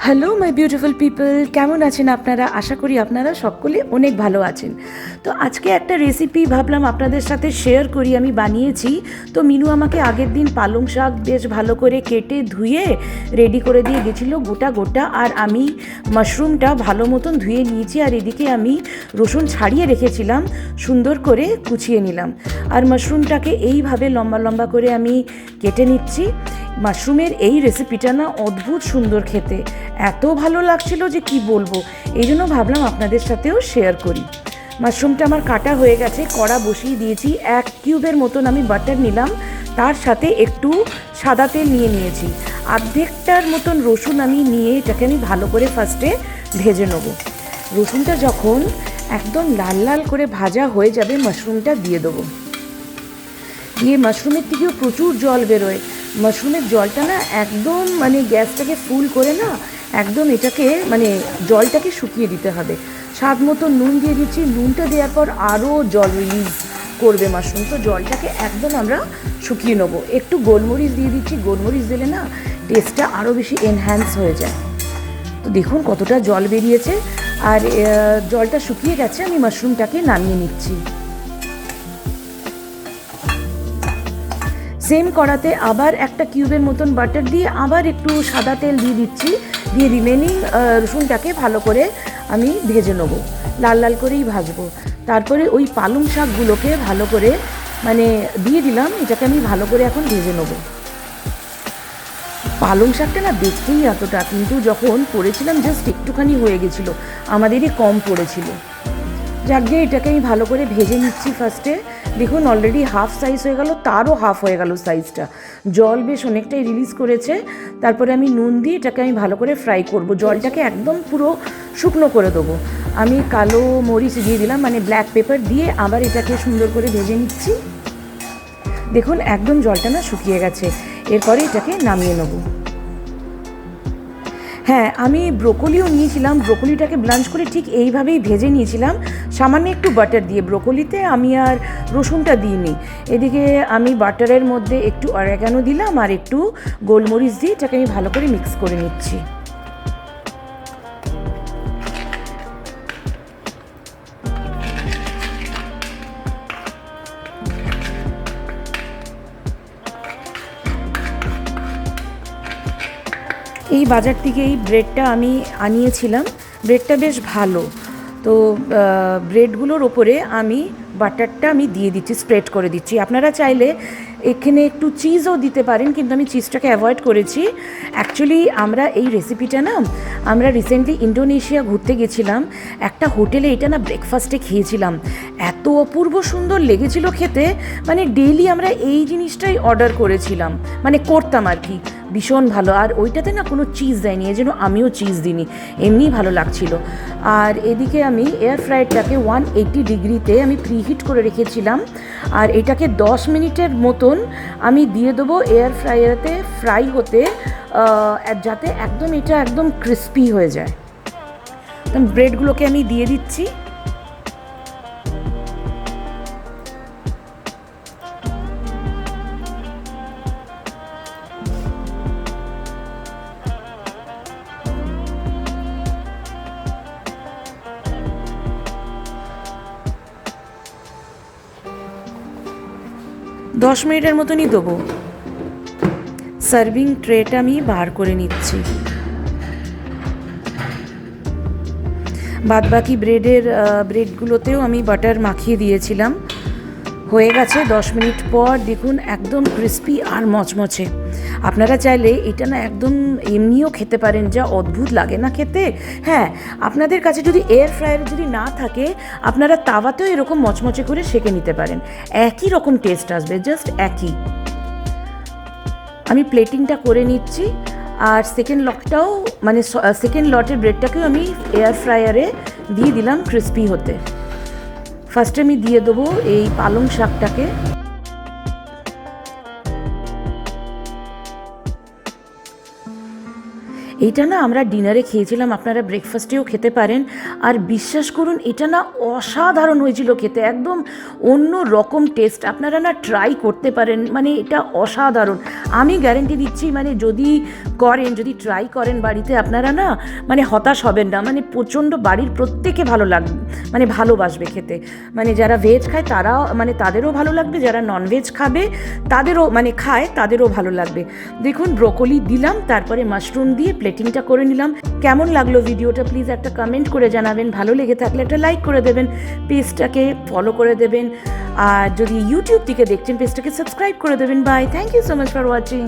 Hello my beautiful people, কেমন আছেন আপনারা? আশা করি আপনারা সকলে অনেক ভালো আছেন। তো আজকে একটা রেসিপি ভাবলাম আপনাদের সাথে শেয়ার করি, আমি বানিয়েছি। তো মিনু আমাকে আগের দিন পালং শাক বেশ ভালো করে কেটে ধুয়ে রেডি করে দিয়ে গেছিলো গোটা গোটা, আর আমি মাশরুমটা ভালো মতন ধুয়ে নিয়েছি, আর এদিকে আমি রসুন ছাড়িয়ে রেখেছিলাম, সুন্দর করে কুচিয়ে নিলাম। আর মাশরুমটাকে এইভাবে লম্বা লম্বা করে আমি কেটে নিচ্ছি। মাশরুমের এই রেসিপিটা না অদ্ভুত সুন্দর খেতে, এত ভালো লাগছিল যে কি বলবো। এই জন্য ভাবলাম আপনাদের সাথেও শেয়ার করি। মাশরুমটা আমার কাটা হয়ে গেছে, কড়া বসিয়ে দিয়েছি। 1 কিউবের মতন আমি বাটার নিলাম, তার সাথে একটু সাদা তেল নিয়ে নিয়েছি। অর্ধেকটার মতন রসুন আমি নিয়ে এটাকে আমি ভালো করে ফার্স্টে ভেজে নেব। রসুনটা যখন একদম লাল লাল করে ভাজা হয়ে যাবে, মাশরুমটা দিয়ে দেবো। দিয়ে মাশরুমের থেকেও প্রচুর জল বেরোয়। মাশরুমের জলটা না একদম গ্যাসটাকে ফুল করে না, একদম এটাকে জলটাকে শুকিয়ে দিতে হবে। স্বাদ মতো নুন দিয়ে দিচ্ছি, নুনটা দেওয়ার পর আরও জল রিলিজ করবে মাশরুম, তো জলটাকে একদম আমরা শুকিয়ে নেবো। একটু গোলমরিচ দিয়ে দিচ্ছি, গোলমরিচ দিলে না টেস্টটা আরও বেশি এনহ্যান্স হয়ে যায়। তো দেখুন কতটা জল বেরিয়েছে, আর জলটা শুকিয়ে গেছে, আমি মাশরুমটাকে নামিয়ে নিচ্ছি। সেম কড়াতে আবার 1 কিউবের মতন বাটার দিয়ে আবার একটু সাদা তেল দিয়ে দিচ্ছি, দিয়ে রিমেনিং রসুনটাকে ভালো করে আমি ভেজে নেব, লাল লাল করেই ভাজবো। তারপরে ওই পালং শাকগুলোকে ভালো করে দিয়ে দিলাম, এটাকে আমি ভালো করে এখন ভেজে নেব। পালং শাকটা না দেখতেই এতটা, কিন্তু যখন করেছিলাম জাস্ট একটুখানি হয়ে গেছিলো, আমাদেরই কম পড়েছিল। যাক গিয়ে এটাকে আমি ভালো করে ভেজে নিচ্ছি ফার্স্টে। দেখুন অলরেডি হাফ সাইজ হয়ে গেল, তারও হাফ হয়ে গেল সাইজটা, জল বেশ অনেকটাই রিলিজ করেছে। তারপরে আমি নুন দিয়ে এটাকে আমি ভালো করে ফ্রাই করব, জলটাকে একদম পুরো শুকনো করে দেবো। আমি কালো মরিচ দিয়ে দিলাম, ব্ল্যাক পেপার দিয়ে আবার এটাকে সুন্দর করে ভেজে নিচ্ছি। দেখুন একদম জলটা না শুকিয়ে গেছে, এরপরে এটাকে নামিয়ে নেবো। হ্যাঁ, আমি ব্রোকলিও নিয়েছিলাম, ব্রোকলিটাকে ব্লাঞ্চ করে ঠিক এইভাবেই ভেজে নিয়েছিলাম, সামান্য একটু বাটার দিয়ে। ব্রোকলিতে আমি আর রসুনটা দিইনি। এদিকে আমি বাটারের মধ্যে একটু অরিগ্যানো দিলাম আর একটু গোলমরিচ দিয়ে এটাকে আমি ভালো করে মিক্স করে নিচ্ছি। এই বাজার থেকে এই ব্রেডটা আমি আনিয়েছিলাম, ব্রেডটা বেশ ভালো। তো ব্রেডগুলোর ওপরে আমি বাটারটা আমি দিয়ে দিচ্ছি, স্প্রেড করে দিচ্ছি। আপনারা চাইলে এখানে একটু চিজও দিতে পারেন, কিন্তু আমি চিজটাকে অ্যাভয়েড করেছি। অ্যাকচুয়ালি আমরা এই রেসিপিটা না, আমরা রিসেন্টলি ইন্দোনেশিয়া ঘুরতে গেছিলাম, একটা হোটেলে এটা না ব্রেকফাস্টে খেয়েছিলাম, এত অপূর্ব সুন্দর লেগেছিল খেতে। ডেইলি আমরা এই জিনিসটাই অর্ডার করেছিলাম, করতাম আর কি, ভীষণ ভালো। আর ওইটাতে না কোনো চিজ দেয়নি, এই জন্য আমিও চিজ দিইনি, এমনিই ভালো লাগছিল। আর এদিকে আমি এয়ার ফ্রায়ারটাকে 180 ডিগ্রিতে আমি প্রিহিট করে রেখেছিলাম, আর এটাকে 10 মিনিটের মতন আমি দিয়ে দেবো এয়ার ফ্রায়ারেতে ফ্রাই হতে, যাতে একদম এটা একদম ক্রিস্পি হয়ে যায়। তো ব্রেডগুলোকে আমি দিয়ে দিচ্ছি। দশ মিনিটের মতনই দেবো। সার্ভিং ট্রেটা আমি বার করে নিচ্ছি। বাদবাকি ব্রেডগুলোতেও আমি বাটার মাখিয়ে দিয়েছিলাম। হয়ে গেছে 10 মিনিট পর, দেখুন একদম ক্রিস্পি আর মচমচে। আপনারা চাইলে এটা না একদম এমনিও খেতে পারেন, যা অদ্ভুত লাগে না খেতে। হ্যাঁ, আপনাদের কাছে যদি এয়ার ফ্রায়ার যদি না থাকে, আপনারা তাওয়াতেও এরকম মচমচে করে সেঁকে নিতে পারেন, একই রকম টেস্ট আসবে, জাস্ট একই। আমি প্লেটিংটা করে নিচ্ছি, আর সেকেন্ড লটের ব্রেডটাকেও আমি এয়ার ফ্রায়ারে দিয়ে দিলাম ক্রিস্পি হতে। ফার্স্টে আমি দিয়ে দেবো এই পালং শাকটাকে। এইটা না আমরা ডিনারে খেয়েছিলাম, আপনারা ব্রেকফাস্টেও খেতে পারেন। আর বিশ্বাস করুন এটা না অসাধারণ হয়েছিল খেতে, একদম অন্য রকম টেস্ট। আপনারা না ট্রাই করতে পারেন, মানে এটা অসাধারণ। আমি গ্যারেন্টি দিচ্ছি, মানে যদি ট্রাই করেন বাড়িতে, আপনারা না মানে হতাশ হবেন না, মানে প্রচণ্ড বাড়ির প্রত্যেকে ভালো লাগবে, মানে ভালোবাসবে খেতে। মানে যারা ভেজ খায় তারাও, মানে তাদেরও ভালো লাগবে, যারা ননভেজ খাবে তাদেরও, মানে খায় তাদেরও ভালো লাগবে। দেখুন ব্রোকলি দিলাম, তারপরে মাশরুম দিয়ে প্লেটিংটা করে নিলাম। কেমন লাগলো ভিডিওটা প্লিজ একটা কমেন্ট করে জানাবেন, ভালো লেগে থাকলে একটা লাইক করে দেবেন, পেজটাকে ফলো করে দেবেন, আর যদি ইউটিউব থেকে দেখছেন পেজটাকে সাবস্ক্রাইব করে দেবেন। Bye, thank you so much for watching.